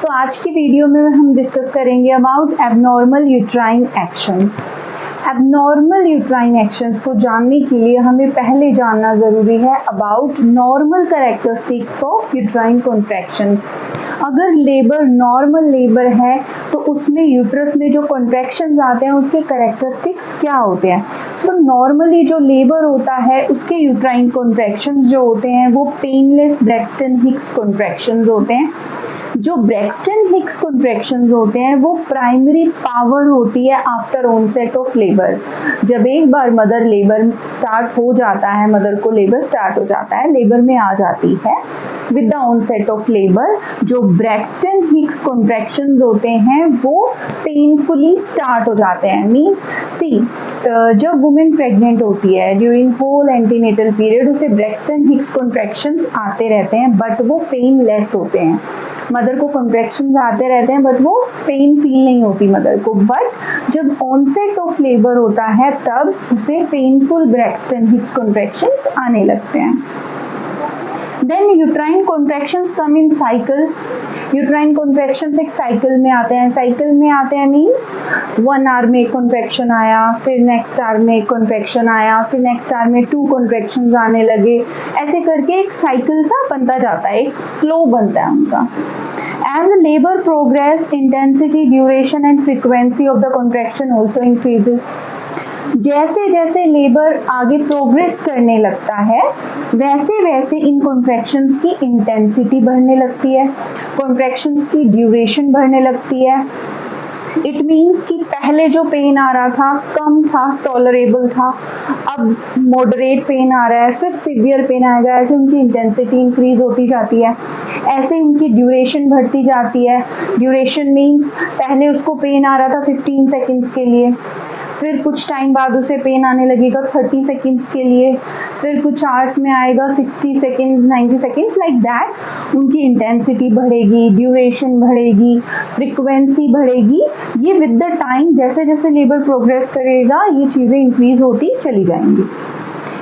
तो आज की वीडियो में हम डिस्कस करेंगे about abnormal uterine action. Abnormal uterine actions को जानने के लिए हमें पहले जानना ज़रूरी है about normal characteristics of uterine contraction. अगर लेबर नॉर्मल लेबर है तो उसमें यूट्रस में जो कॉन्ट्रैक्शंस आते हैं उसके कैरेक्टरिस्टिक्स क्या होते हैं। तो नॉर्मली जो लेबर होता है उसके यूट्राइन कॉन्ट्रैक्शंस जो होते हैं वो पेनलेस ब्रैक्सटन हिक्स कॉन्ट्रैक्शंस होते हैं। जो ब्रैक्सटन हिक्स कॉन्ट्रैक्शंस होते हैं वो प्राइमरी पावर होती है आफ्टर ऑनसेट ऑफ लेबर। जब एक बार मदर लेबर स्टार्ट हो जाता है, मदर को लेबर स्टार्ट हो जाता है, लेबर में आ जाती है, with the onset of labour जो ब्रैक्सटन हिक्स कॉन्ट्रैक्शंस होते हैं वो पेनफुली स्टार्ट हो जाते हैं। मीन सी जब वुमेन प्रेग्नेंट होती है ड्यूरिंग होल एंटीनेटल पीरियड उसे ब्रैक्सटन हिक्स कॉन्ट्रैक्शंस आते रहते हैं बट वो पेनलेस होते हैं। मदर को कॉन्ट्रैक्शंस आते रहते हैं बट वो पेन फील नहीं होती मदर को। बट जब ऑनसेट ऑफ लेबर होता है तब उसे पेनफुल ब्रैक्सटन हिक्स कॉन्ट्रैक्शंस आने लगते हैं। Then uterine contractions come in cycle. Uterine contractions एक साइकिल में आते हैं। साइकिल में आते हैं मीन्स 1 आवर में एक कॉन्ट्रैक्शन आया, फिर नेक्स्ट आवर में एक कॉन्ट्रैक्शन आया, फिर नेक्स्ट आवर में 2 कॉन्ट्रैक्शंस आने लगे। ऐसे करके एक साइकिल सा बनता जाता है, एक फ्लो बनता है उनका। As the labor progress, intensity, duration and frequency of the contraction also increases. जैसे जैसे लेबर आगे प्रोग्रेस करने लगता है वैसे वैसे इन कॉन्ट्रैक्शंस की इंटेंसिटी बढ़ने लगती है, कॉन्ट्रैक्शंस की ड्यूरेशन बढ़ने लगती है। इट मीन्स कि पहले जो पेन आ रहा था कम था, टॉलरेबल था, अब मॉडरेट पेन आ रहा है, फिर सीवियर पेन आएगा। ऐसे उनकी इंटेंसिटी इंक्रीज होती जाती है, ऐसे उनकी ड्यूरेशन बढ़ती जाती है। ड्यूरेशन मीन्स पहले उसको पेन आ रहा था 15 सेकेंड्स के लिए, फिर कुछ टाइम बाद उसे पेन आने लगेगा 30 सेकेंड्स के लिए, फिर कुछ आवर्स में आएगा 60 सेकेंड्स, 90 सेकेंड्स, लाइक दैट उनकी इंटेंसिटी बढ़ेगी, ड्यूरेशन बढ़ेगी, फ्रीक्वेंसी बढ़ेगी। ये विद द टाइम जैसे जैसे लेबर प्रोग्रेस करेगा ये चीज़ें इंक्रीज होती चली जाएंगी।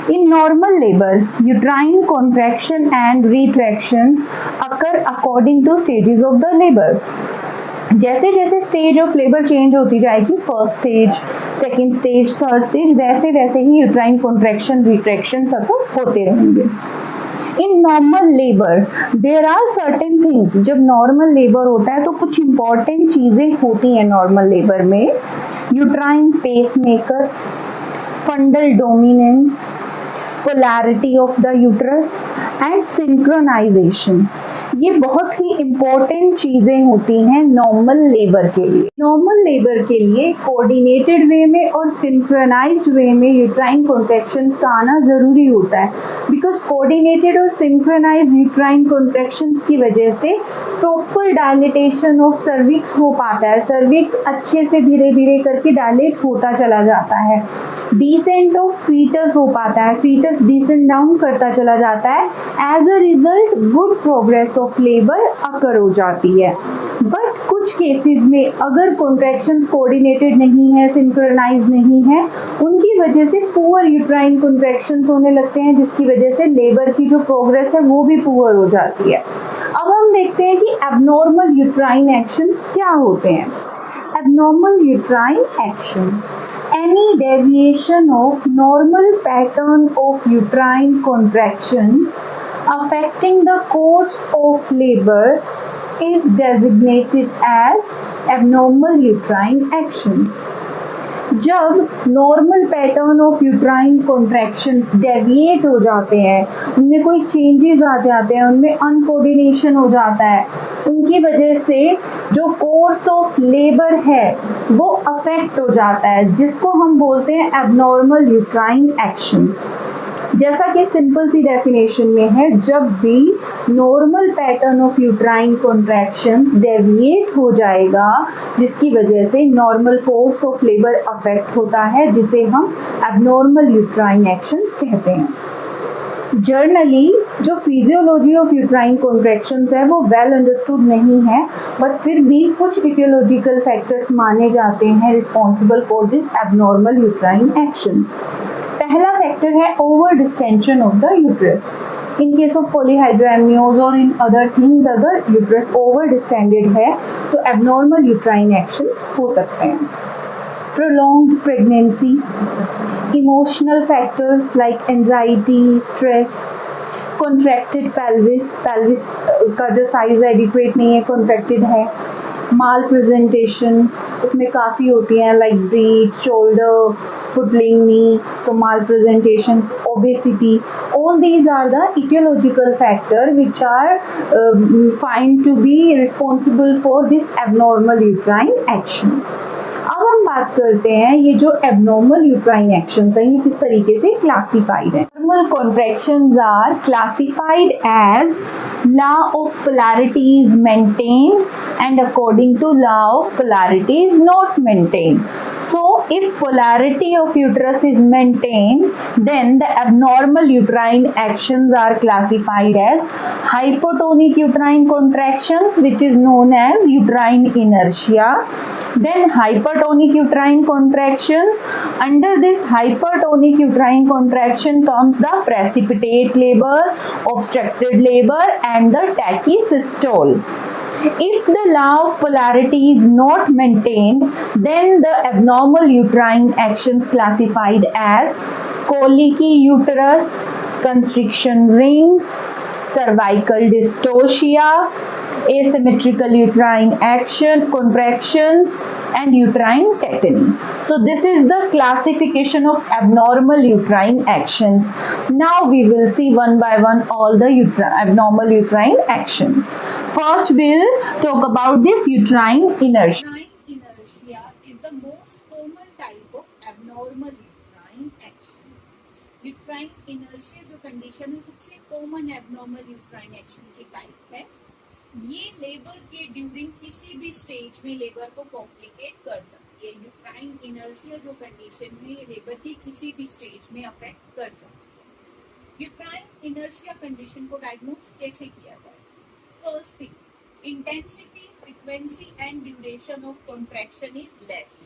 In normal labor, uterine contraction and retraction occur according to stages of the labor. जैसे जैसे स्टेज ऑफ लेबर चेंज होती जाएगी, first stage, second stage, third stage, वैसे वैसे ही यूट्राइन कॉन्ट्रैक्शन रिट्रैक्शन सब होते रहेंगे। In normal labour there are certain things. जब नॉर्मल लेबर होता है तो कुछ इंपॉर्टेंट चीजें होती हैं नॉर्मल लेबर में। Uterine pacemaker, fundal dominance, polarity of the uterus and synchronization, ये बहुत ही इम्पोर्टेंट चीजें होती हैं नॉर्मल लेबर के लिए। नॉर्मल लेबर के लिए कोऑर्डिनेटेड वे में और सिंक्रोनाइज्ड वे में यूट्राइन कॉन्ट्रैक्शंस का आना जरूरी होता है, बिकॉज कोऑर्डिनेटेड और सिंक्रोनाइज्ड यूट्राइन कॉन्ट्रैक्शंस की वजह से प्रॉपर डायलेटेशन ऑफ सर्विक्स हो पाता है। सर्विक्स अच्छे से धीरे धीरे करके डायलेट होता चला जाता है। डिसेंट ऑफ फीटस हो पाता है, फीटस डिसेंट डाउन करता चला जाता है। As a result good progress of labour occur हो जाती है। बट कुछ केसेस में अगर कॉन्ट्रैक्शंस कोऑर्डिनेटेड नहीं है, सिंक्रोनाइज नहीं है, उनकी वजह से पुअर यूट्राइन कॉन्ट्रैक्शंस होने लगते हैं, जिसकी वजह से लेबर की जो प्रोग्रेस है वो भी पुअर हो जाती है। अब हम देखते हैं कि एबनॉर्मल यूट्राइन एक्शंस क्या होते हैं। Abnormal uterine action, any deviation of normal pattern of uterine contractions affecting the course of labor is designated as abnormal uterine action. जब normal pattern of uterine contraction deviate हो जाते हैं, उनमें कोई changes आ जाते हैं, उनमें अनकोऑर्डिनेशन हो जाता है, उनकी वजह से जो कोर्स ऑफ लेबर है वो अफेक्ट हो जाता है, जिसको हम बोलते हैं एबनॉर्मल यूट्राइन एक्शंस। जैसा कि सिंपल सी डेफिनेशन में है, जब भी normal pattern of uterine contractions deviate हो जाएगा जिसकी वजह से normal course of labour affect होता है, जिसे हम एबनॉर्मल यूट्राइन एक्शंस कहते हैं। जर्नली जो फिजियोलॉजी ऑफ यूट्राइन कॉन्ट्रैक्शंस है वो वेल अंडरस्टूड नहीं है, बट फिर भी कुछ इटियोलॉजिकल फैक्टर्स माने जाते हैं responsible for this abnormal uterine actions. पहला फैक्टर है over distension of the uterus. In case of polyhydramnios और इन अदर थिंग्स अगर यूट्रस ओवर डिस्टेंडेड है तो एबनॉर्मल यूट्राइन एक्शंस हो सकते हैं। Prolonged pregnancy, emotional factors like anxiety, stress, contracted pelvis, pelvis का जो साइज एडिक्वेट नहीं है, कॉन्ट्रैक्टेड है, माल प्रेजेंटेशन उसमें काफ़ी होती हैं like breech, shoulder, footling knee, तो malpresentation, obesity, all these are the etiological factor which are find to be responsible for this abnormal uterine actions। अब हम बात करते हैं ये जो एबनॉर्मल यूट्राइन एक्शंस हैं ये किस तरीके से क्लासिफाइड है। Normal contractions are classified as law of polarity is maintained and according to law of polarity is not maintained. So if polarity of uterus is maintained, then the abnormal uterine actions are classified as hypotonic uterine contractions, which is known as uterine inertia. Then hypertonic uterine contractions. Under this hypertonic uterine contraction comes the precipitate labor, obstructed labor and the tachysystole. If the law of polarity is not maintained, then the abnormal uterine actions classified as colicky uterus, constriction ring, cervical dystocia, asymmetrical uterine action, contractions and uterine tetany. So this is the classification of abnormal uterine actions. Now we will see one by one all the abnormal uterine actions. First we'll talk about this uterine inertia. Uterine inertia is the most common type of abnormal uterine action. Uterine inertia जो condition है सबसे common abnormal uterine action की type है। ये labour के during किसी भी stage में लेबर को कॉम्प्लिकेट कर सकती है। यूट्राइन इनर्शिया जो कंडीशन है ये लेबर की किसी भी स्टेज में अफेक्ट कर सकती है। यूट्राइन इनर्शिया कंडीशन को डायग्नोस कैसे किया जाए? First thing, intensity, frequency and duration of contraction is less.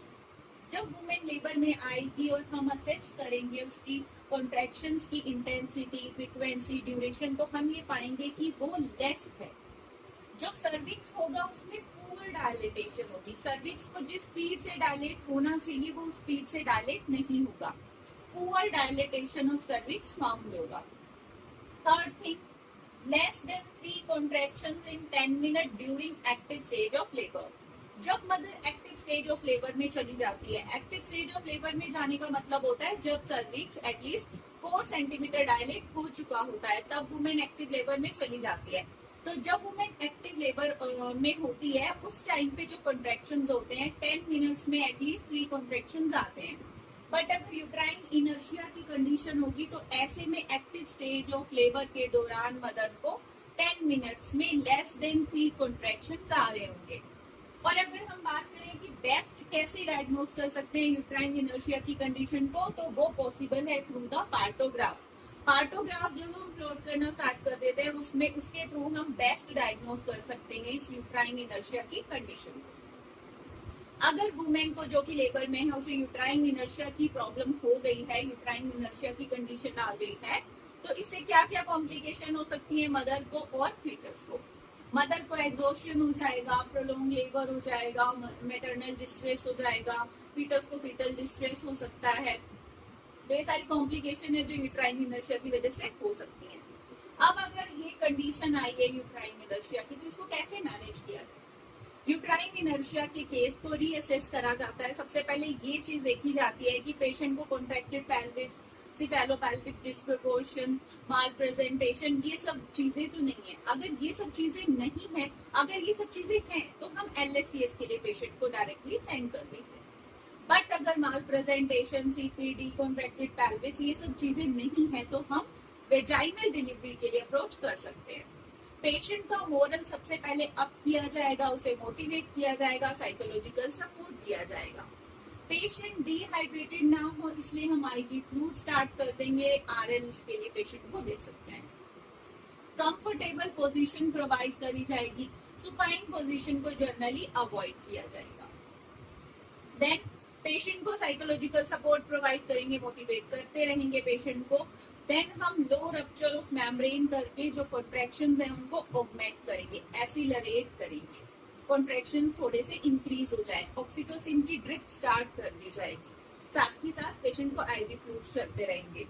जब वुमेन लेबर में आएगी और हम असेस करेंगे उसकी कॉन्ट्रैक्शंस की इंटेंसिटी, फ्रीक्वेंसी, ड्यूरेशन, तो हम ये पाएंगे कि वो लेस है। जो सर्विक्स होगा उसमें पुअर डायलेटेशन होगी। सर्विक्स को जिस स्पीड से डायलेट होना चाहिए वो उस स्पीड से डायलेट नहीं होगा। Poor dilatation of cervix found होगा। Third thing, less than 3 contractions in 10 minutes during active stage of labor। जब mother active stage of labour में चली जाती है, एक्टिव स्टेज ऑफ लेबर में जाने का मतलब होता है जब सर्विक्स एटलीस्ट 4 सेंटीमीटर डायलेट हो चुका होता है तब वुमेन एक्टिव लेबर में चली जाती है। तो जब वुमेन एक्टिव लेबर में होती है उस टाइम पे जो कॉन्ट्रैक्शंस होते हैं 10 मिनट्स में एटलीस्ट 3 कॉन्ट्रैक्शंस आते हैं। बट अगर यूट्राइन इनर्शिया की कंडीशन होगी तो ऐसे में एक्टिव स्टेज ऑफ लेबर के दौरान मदर को 10 मिनट्स में लेस देन 3 कॉन्ट्रैक्शंस आ रहे होंगे। और अगर हम बात करें कि बेस्ट कैसे डायग्नोज कर सकते हैं यूट्राइन इनर्शिया की कंडीशन को, तो वो पॉसिबल है थ्रू द पार्टोग्राफ। पार्टोग्राफ जब हम प्लॉट करना स्टार्ट कर देते हैं उसमें उसके थ्रू हम बेस्ट डायग्नोज कर सकते हैं इस यूट्राइन इनर्शिया की कंडीशन को। अगर वुमेन को जो कि लेबर में है उसे यूट्राइन इनर्शिया की प्रॉब्लम हो गई है, यूट्राइन इनर्शिया की कंडीशन आ गई है, तो इससे क्या क्या कॉम्प्लिकेशन हो सकती है मदर को और फीटस को। मदर को एग्जॉशन हो जाएगा, प्रोलॉन्ग लेबर हो जाएगा, मैटरनल डिस्ट्रेस हो जाएगा, फीटस को फीटल डिस्ट्रेस हो सकता है। तो ये सारी कॉम्प्लिकेशन है जो यूट्राइन इनर्शिया की वजह से हो सकती है। अब अगर ये कंडीशन आई है यूट्राइन इनर्शिया की तो इसको कैसे मैनेज किया जाए? यूट्राइन इनर्शिया के केस को रीअसेस करा जाता है। सबसे पहले ये चीज देखी जाती है कि पेशेंट को कॉन्ट्रैक्टेड पेल्विस, सिफेलोपेल्विक डिस्प्रोपोर्शन, माल प्रेजेंटेशन, ये सब चीजें तो नहीं है। अगर ये सब चीजें नहीं है, अगर ये सब चीजें हैं तो हम LSCS के लिए पेशेंट को डायरेक्टली सेंड कर देते हैं। बट अगर माल प्रेजेंटेशन, CPD, कॉन्ट्रैक्टेड पेल्विस ये सब चीजें नहीं है तो हम वेजाइनल डिलीवरी के लिए अप्रोच कर सकते हैं। पेशेंट का मोरल सबसे पहले अप किया जाएगा, उसे मोटिवेट किया जाएगा, साइकोलॉजिकल सपोर्ट दिया जाएगा। पेशेंट डिहाइड्रेटेड ना हो इसलिए हम IV फ्लूइड स्टार्ट कर देंगे, RLs के लिए पेशेंट को दे सकते हैं। कंफर्टेबल पोजीशन प्रोवाइड करी जाएगी, सुपाइन पोजीशन को जनरली अवॉइड किया जाएगा। देन पेशेंट को साइकोलॉजिकल सपोर्ट प्रोवाइड करेंगे, मोटिवेट करते रहेंगे पेशेंट को। देन हम लो रप्चर ऑफ मेम्ब्रेन करके जो कॉन्ट्रैक्शंस हैं उनको ऑगमेंट करेंगे, एक्सीलरेट करेंगे, कॉन्ट्रैक्शन थोड़े से इंक्रीज हो जाए, ऑक्सीटोसिन की ड्रिप स्टार्ट कर दी जाएगी, साथ ही साथ पेशेंट को आईवी फ्लूइड्स चलते रहेंगे।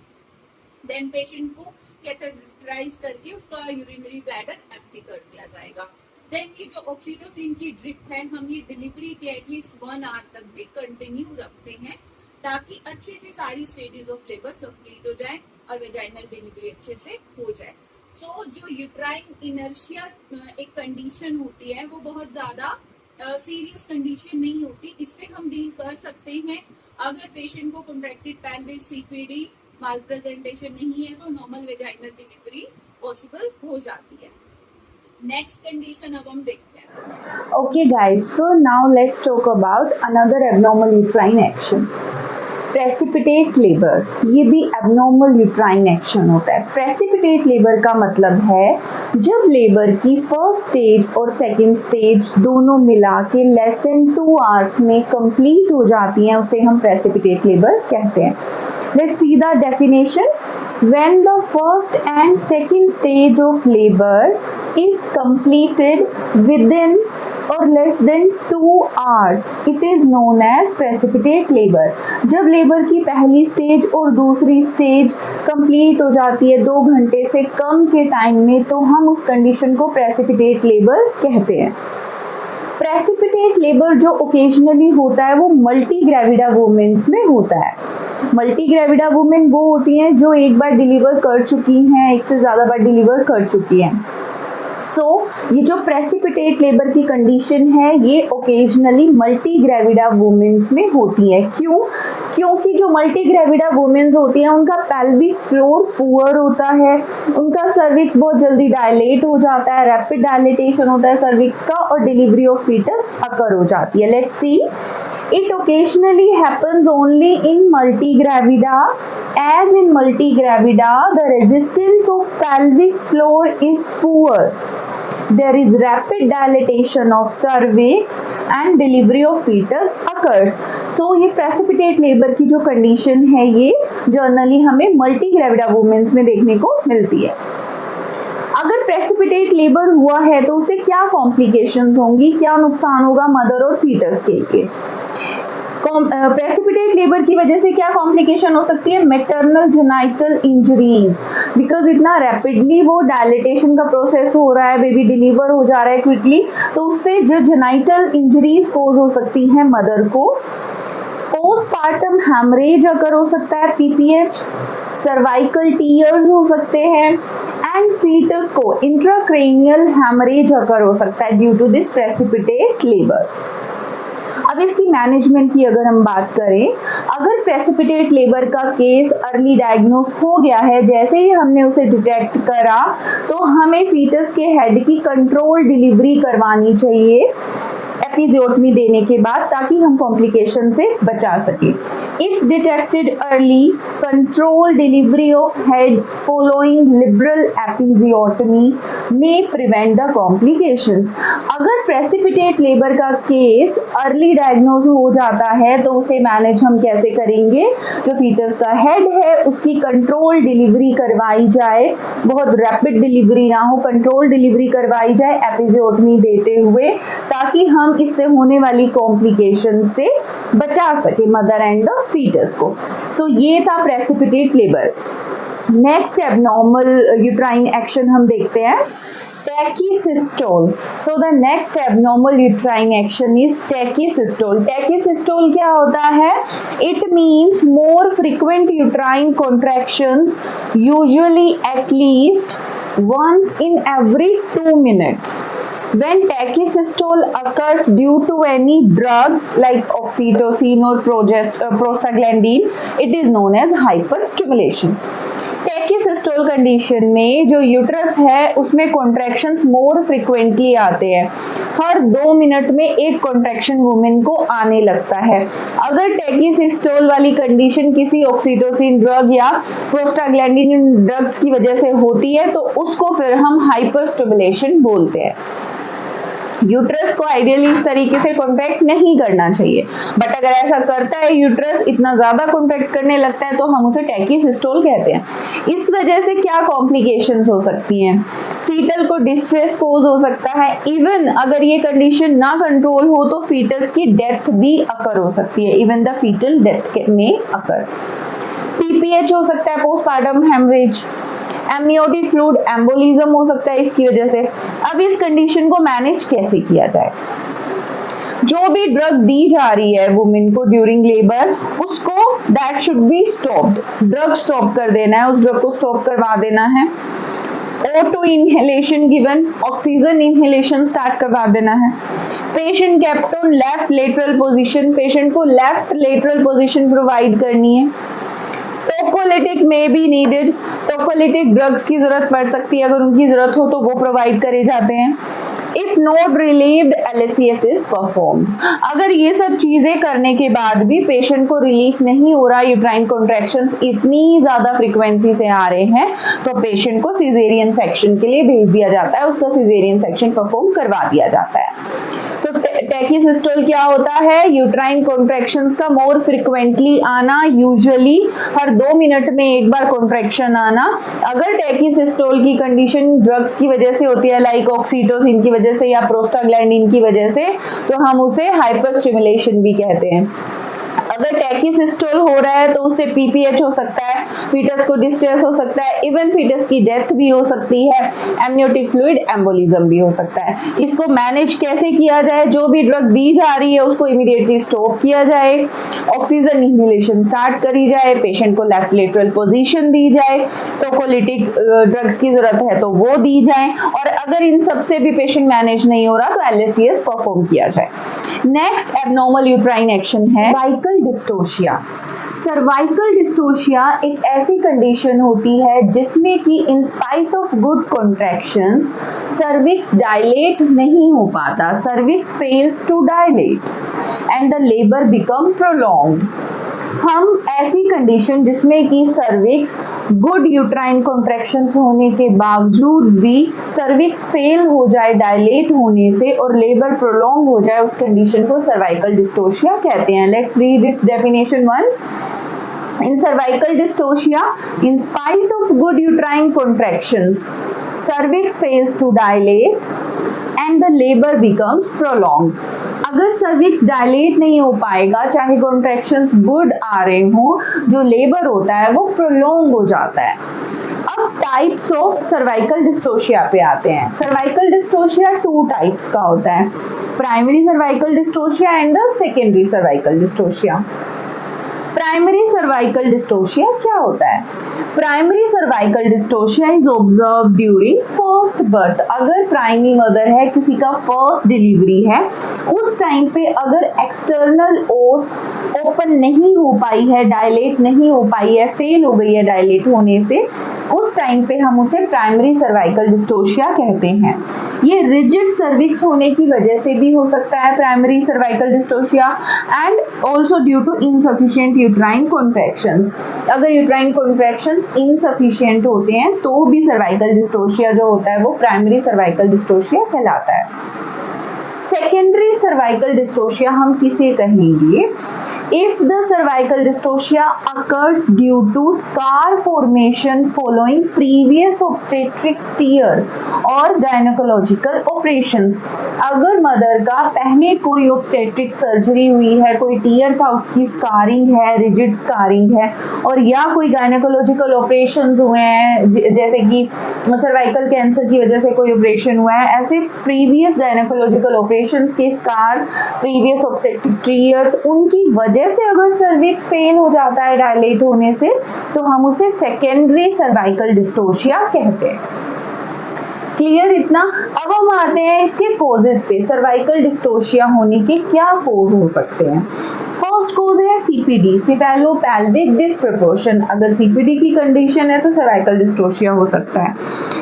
देन पेशेंट को कैथेटराइज करके उसका यूरिनरी ब्लैडर एम्प्टी कर दिया जाएगा। देन ये जो ऑक्सीटोसिन की ड्रिप है हम ये डिलीवरी के एटलीस्ट 1 आवर तक भी कंटिन्यू रखते हैं ताकि अच्छे से सारी स्टेजेस ऑफ लेबर कंप्लीट हो जाए और वेजाइनल डिलीवरी अच्छे से हो जाए। सो जो यूट्राइन इनर्शिया एक कंडीशन होती है वो बहुत ज्यादा सीरियस कंडीशन नहीं होती, इससे हम डील कर सकते हैं। अगर पेशेंट को कॉन्ट्रैक्टेड पेल्विस सीपीडी माल प्रेजेंटेशन नहीं है तो नॉर्मल वेजाइनल डिलीवरी पॉसिबल हो जाती है। नेक्स्ट कंडीशन अब हम देखते हैं। Okay guys, so now let's talk about another abnormal uterine action. Precipitate labour, ये भी एबनॉर्मल यूट्राइन एक्शन होता है। प्रेसिपिटेट लेबर का मतलब है जब लेबर की फर्स्ट स्टेज और सेकंड स्टेज दोनों मिला के लेस देन 2 आवर्स में कंप्लीट हो जाती हैं, उसे हम प्रेसिपिटेट लेबर कहते हैं। Let's see the definition. When the first and second stage of labor is completed within or less than 2 hours, it is known as precipitate labor. जब labour की पहली स्टेज और दूसरी स्टेज कंप्लीट हो जाती है 2 घंटे से कम के टाइम में, तो हम उस कंडीशन को प्रेसिपिटेट लेबर कहते हैं। प्रेसिपिटेट लेबर जो ओकेजनली होता है वो मल्टी ग्रेविडा वुमेन्स में होता है। मल्टी ग्रेविडा वुमेन वो होती हैं जो एक बार डिलीवर कर चुकी हैं, एक से ज्यादा बार डिलीवर कर चुकी हैं। ये जो प्रेसिपिटेट लेबर की कंडीशन है ये ओकेजनली मल्टी ग्रेविडा वुमेन्स में होती है। क्यों? क्योंकि जो मल्टी ग्रेविडा वुमेन्स होती हैं उनका पेल्विक फ्लोर पुअर होता है, उनका सर्विक्स बहुत जल्दी डायलेट हो जाता है, रैपिड डायलेटेशन होता है सर्विक्स का और डिलीवरी ऑफ फीटस अकर हो जाती है। Let's see, it occasionally happens only in multigravida, as in multigravida the resistance of pelvic floor is poor, there is rapid dilatation of cervix and delivery of fetus occurs. So ये precipitate labor की जो condition है ये generally हमें multigravida women's में देखने को मिलती है। अगर प्रेसिपिटेट लेबर हुआ है तो उसे क्या कॉम्प्लिकेशंस होंगी, क्या नुकसान होगा मदर और फीटस के लिए? प्रेसिपिटेट लेबर की वजह से क्या कॉम्प्लिकेशन हो सकती है? मैटरनल जेनाइटल इंजरीज, बिकॉज इतना रैपिडली वो डायलेटेशन का प्रोसेस हो रहा है, बेबी डिलीवर हो जा रहा है क्विकली, तो उससे जो जेनाइटल इंजरीज कोज हो सकती हैं मदर को। पोस्टपार्टम हैमरेज अगर हो सकता है, पीपीएच, सर्वाइकल टीयर्स हो सकते हैं एंड फीटस को इंट्राक्रेनियल हैमरेज अगर हो सकता है due to this precipitate labour. अब इसकी मैनेजमेंट की अगर हम बात करें, अगर प्रेसिपिटेट लेबर का केस अर्ली डायग्नोस हो गया है, जैसे ही हमने उसे डिटेक्ट करा तो हमें फीटस के हेड की कंट्रोल डिलीवरी करवानी चाहिए एपिजियोटमी देने के बाद, ताकि हम कॉम्प्लिकेशन से बचा सके। If detected early, control delivery of head following liberal episiotomy may prevent the complications. अगर प्रेसिपिटेट लेबर का केस अर्ली डायग्नोज हो जाता है तो उसे मैनेज हम कैसे करेंगे? जो फीटस का हेड है उसकी कंट्रोल डिलीवरी करवाई जाए, बहुत रैपिड डिलीवरी ना हो, कंट्रोल डिलीवरी करवाई जाए एपिजियोटमी देते हुए, ताकि हम इससे होने वाली कॉम्प्लिकेशन से बचा सके मदर एंड द फीटस को। सो ये था precipitate labour. Next abnormal uterine action हम देखते हैं, tachysystole. So the next abnormal uterine action is tachysystole. Tachysystole क्या होता है? It means more frequent uterine contractions, usually at least once in every 2 minutes. When tachysystole occurs due to any drugs like oxytocin or prostaglandin, it is known as hyperstimulation. Tachysystole condition में जो uterus है उसमें contractions more frequently आते हैं, हर 2 minute में एक contraction women को आने लगता है। अगर टैकीसिस्टोल वाली कंडीशन किसी ऑक्सीटोसिन ड्रग या प्रोस्टाग्लैंडिन ड्रग्स की वजह से होती है तो उसको फिर हम हाइपरस्टिमुलेशन बोलते हैं। यूट्रस को आइडियली इस तरीके से कॉन्ट्रैक्ट नहीं करना चाहिए, बट अगर ऐसा करता है यूट्रस इतना ज्यादा कॉन्ट्रैक्ट करने लगता है तो हम उसे टैकीसिस्टोल कहते हैं। इस वजह से क्या कॉम्प्लिकेशंस हो सकती हैं? फीटल को डिस्ट्रेस कोज हो सकता है, इवन अगर ये कंडीशन ना कंट्रोल हो तो फीटस की डेथ भी अकर हो सकती है, इवन द फीटल डेथ में अकर। पीपीएच हो सकता है, postpartum haemorrhage, amniotic fluid embolism हो सकता है इसकी वजह से। अब इस कंडीशन को मैनेज कैसे किया जाए? जो भी ड्रग दी जा रही है वुमेन को ड्यूरिंग लेबर, उसको that should be stopped, drug stop कर देना है, उस ड्रग को स्टॉप करवा देना है। O2 inhalation given, oxygen inhalation start करवा देना है। Patient kept on left lateral position, patient को लेफ्ट लेटरल पोजीशन प्रोवाइड करनी है। टोकोलिटिक में बी नीडेड, टोकोलिटिक ड्रग्स की जरूरत पड़ सकती है, अगर उनकी जरूरत हो तो वो प्रोवाइड करे जाते हैं। If not relieved LSCS is perform, अगर ये सब चीजें करने के बाद भी पेशेंट को रिलीफ नहीं हो रहा, यूट्राइन कॉन्ट्रैक्शंस इतनी ज्यादा फ्रीक्वेंसी से आ रहे हैं, तो पेशेंट को सिजेरियन सेक्शन के लिए भेज दिया जाता है, उसका सिजेरियन सेक्शन परफॉर्म करवा दिया जाता है। तो टैकीसिस्टोल क्या होता है? यूट्राइन कॉन्ट्रैक्शंस का मोर फ्रीक्वेंटली आना, यूजुअली हर 2 मिनट में एक बार कॉन्ट्रैक्शन आना। अगर टैकीसिस्टोल की कंडीशन ड्रग्स की वजह से होती है, लाइक ऑक्सीटोसिन की वजह से या प्रोस्टाग्लैंडिन की वजह से, तो हम उसे हाइपरस्टिमुलेशन भी कहते हैं। अगर टैकीसिस्टोल हो रहा है तो उससे पीपीएच हो सकता है, फीटस को डिस्ट्रेस हो सकता है, इवन फीटस की डेथ भी हो सकती है, एमनियोटिक फ्लूइड एम्बोलिज्म भी हो सकता है। इसको मैनेज कैसे किया जाए? जो भी ड्रग दी जा रही है उसको इमीडिएटली स्टॉप किया जाए, ऑक्सीजन इनहेलेशन स्टार्ट करी जाए, पेशेंट को लेफ्ट लेटरल पोजीशन दी जाए, टोकोलिटिक ड्रग्स की जरूरत है तो वो दी जाए, और अगर इन सबसे भी पेशेंट मैनेज नहीं हो रहा तो LSCS परफॉर्म किया जाए। नेक्स्ट एब्नॉर्मल यूट्राइन एक्शन है सर्वाइकल डिस्टोशिया। सर्वाइकल डिस्टोशिया एक ऐसी कंडीशन होती है जिसमें कि in spite of good contractions cervix dilate नहीं हो पाता, cervix fails to dilate and the labour become prolonged. हम ऐसी कंडीशन जिसमें कि सर्विक्स गुड यूट्राइन कॉन्ट्रैक्शंस होने के बावजूद भी सर्विक्स फेल हो जाए डायलेट होने से और लेबर प्रोलॉन्ग हो जाए, उस कंडीशन को सर्वाइकल डिस्टोशिया कहते हैं। Let's read its definition once. In cervical dystocia, in spite of good uterine contractions, cervix fails to dilate and the labor becomes prolonged. अगर सर्विक्स डायलेट नहीं हो पाएगा, चाहे कॉन्ट्रैक्शंस गुड आ रहे हो, जो लेबर होता है वो प्रोलॉन्ग हो जाता है। अब टाइप्स ऑफ सर्वाइकल डिस्टोशिया पे आते हैं। सर्वाइकल डिस्टोशिया 2 टाइप्स का होता है, primary cervical dystocia and secondary cervical dystocia. Primary cervical dystocia क्या होता है? Primary cervical dystocia is observe during first birth. अगर प्राइमरी मदर है, किसी का फर्स्ट डिलीवरी है, उस टाइम पे अगर एक्सटर्नल ओस ओपन नहीं हो पाई है, डायलेट नहीं हो पाई है, फेल हो गई है डायलेट होने से, उस टाइम पे हम उसे प्राइमरी सर्वाइकल डिस्टोशिया कहते हैं। ये रिजिड सर्विक्स होने की वजह से भी हो सकता है primary cervical dystocia, and also due to insufficient uterine contractions. अगर यूट्राइन कॉन्ट्रैक्शंस इनसफिशिएंट होते हैं तो भी सर्वाइकल डिस्टोशिया जो होता है वो प्राइमरी सर्वाइकल डिस्टोशिया कहलाता है। सेकेंडरी सर्वाइकल डिस्टोशिया हम किसे कहेंगे? If the cervical dystocia occurs due to scar formation following previous obstetric tear or gynecological operations, अगर मदर का पहले कोई obstetric सर्जरी हुई है, कोई टीयर था, उसकी स्कारिंग है, रिजिड स्कारिंग है, और या कोई गायनेकोलॉजिकल ऑपरेशंस हुए हैं, जैसे कि सर्वाइकल कैंसर की वजह से कोई ऑपरेशन हुआ है, ऐसे प्रीवियस गायनेकोलॉजिकल ऑपरेशंस के स्कार, प्रीवियस ऑब्स्टेट्रिक टीयर्स, उनकी वजह से अगर सर्विक्स फेल हो जाता है डायलेट होने से, तो हम उसे सेकेंडरी सर्वाइकल डिस्टोशिया कहते हैं। क्लियर इतना? अब हम आते हैं इसके कोजेस पे। सर्वाइकल डिस्टोशिया होने के क्या कोज हो सकते हैं? फर्स्ट कोज है सीपीडी, सिफेलोपेल्विक डिस्प्रपोर्शन। अगर सीपीडी की कंडीशन है तो सर्वाइकल डिस्टोशिया हो सकता है।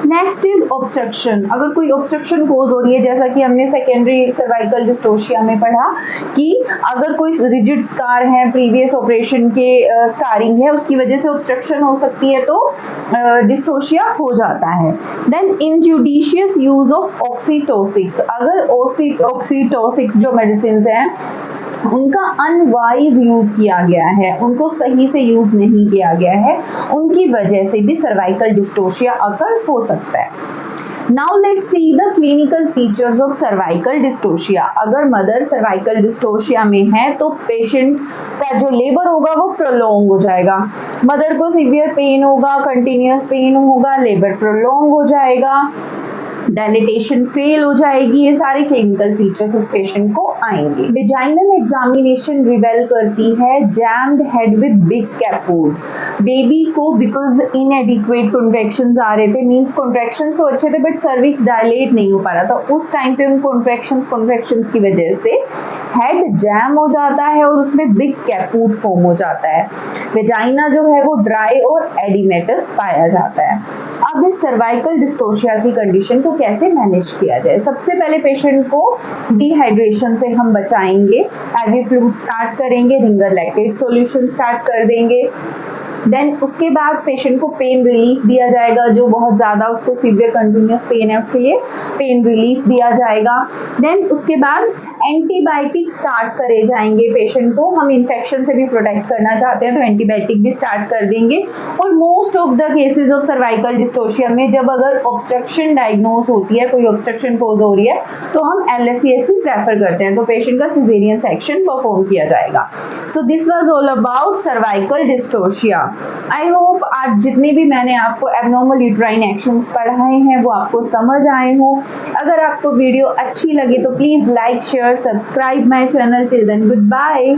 नेक्स्ट इज ऑब्स्ट्रक्शन, अगर कोई ऑब्स्ट्रक्शन कोज हो रही है, जैसा कि हमने सेकेंडरी सर्वाइकल डिस्टोशिया में पढ़ा कि अगर कोई रिजिड स्कार है, प्रीवियस ऑपरेशन के स्कारिंग है, उसकी वजह से ऑब्स्ट्रक्शन हो सकती है तो डिस्टोशिया हो जाता है। देन इनजुडिशियस यूज ऑफ ऑक्सीटोसिक्स, अगर ऑक्सीटोसिक्स जो मेडिसिन हैं उनका अनवाइज यूज किया गया है, उनको सही से यूज नहीं किया गया है, उनकी वजह से भी सर्वाइकल डिस्टोशिया अगर हो सकता है। Now let's see the clinical features of cervical dystocia. अगर मदर सर्वाइकल डिस्टोशिया में है तो पेशेंट का जो लेबर होगा वो प्रोलॉन्ग हो जाएगा, मदर को सीवियर पेन होगा, कंटिन्यूअस पेन होगा, लेबर प्रोलॉन्ग हो जाएगा, डायलिटेशन फेल हो जाएगी, ये सारे क्लिनिकल फीचर्स उस पेशेंट को आएंगे। वेजाइनल एग्जामिनेशन रिवेल करती है jammed head with big caput. Baby को बिकॉज इनएडिक्वेट कॉन्ट्रैक्शंस आ रहे थे, मींस कॉन्ट्रैक्शंस तो अच्छे थे बट सर्विक्स डायलेट नहीं हो पा रहा था, उस टाइम पे उन कॉन्ट्रैक्शंस की वजह से हेड जैम हो जाता है और उसमें बिग कैपूट फॉर्म हो जाता है। वेजाइना जो है वो ड्राई और एडिमेटस पाया जाता है। अब इस सर्वाइकल डिस्टोशिया की कंडीशन को कैसे मैनेज किया जाए? सबसे पहले पेशेंट को डिहाइड्रेशन से हम बचाएंगे, एवी फ्लूइड स्टार्ट करेंगे, रिंगर लैक्टेट सॉल्यूशन स्टार्ट कर देंगे। देन उसके बाद पेशेंट को पेन रिलीफ दिया जाएगा, जो बहुत ज़्यादा उसको सीवियर कंटिन्यूअस पेन है उसके लिए पेन रिलीफ दिया जाएगा। देन उसके बाद एंटीबायोटिक स्टार्ट करे जाएंगे, पेशेंट को हम इन्फेक्शन से भी प्रोटेक्ट करना चाहते हैं तो एंटीबायोटिक भी स्टार्ट कर देंगे। और most of the cases of cervical dystocia में जब अगर ऑब्स्ट्रक्शन डायग्नोज होती है, कोई ऑब्स्ट्रक्शन कोज हो रही है तो हम LSCS ही प्रेफर करते हैं, तो पेशेंट का सिजेरियन सेक्शन परफॉर्म किया जाएगा। So this was all about cervical dystocia. I hope आज जितने भी मैंने आपको एबनॉर्मल यूट्राइन एक्शंस पढ़ाए हैं वो आपको समझ आए हो। अगर आपको वीडियो अच्छी लगी तो please like, share, subscribe my channel. Till then good bye.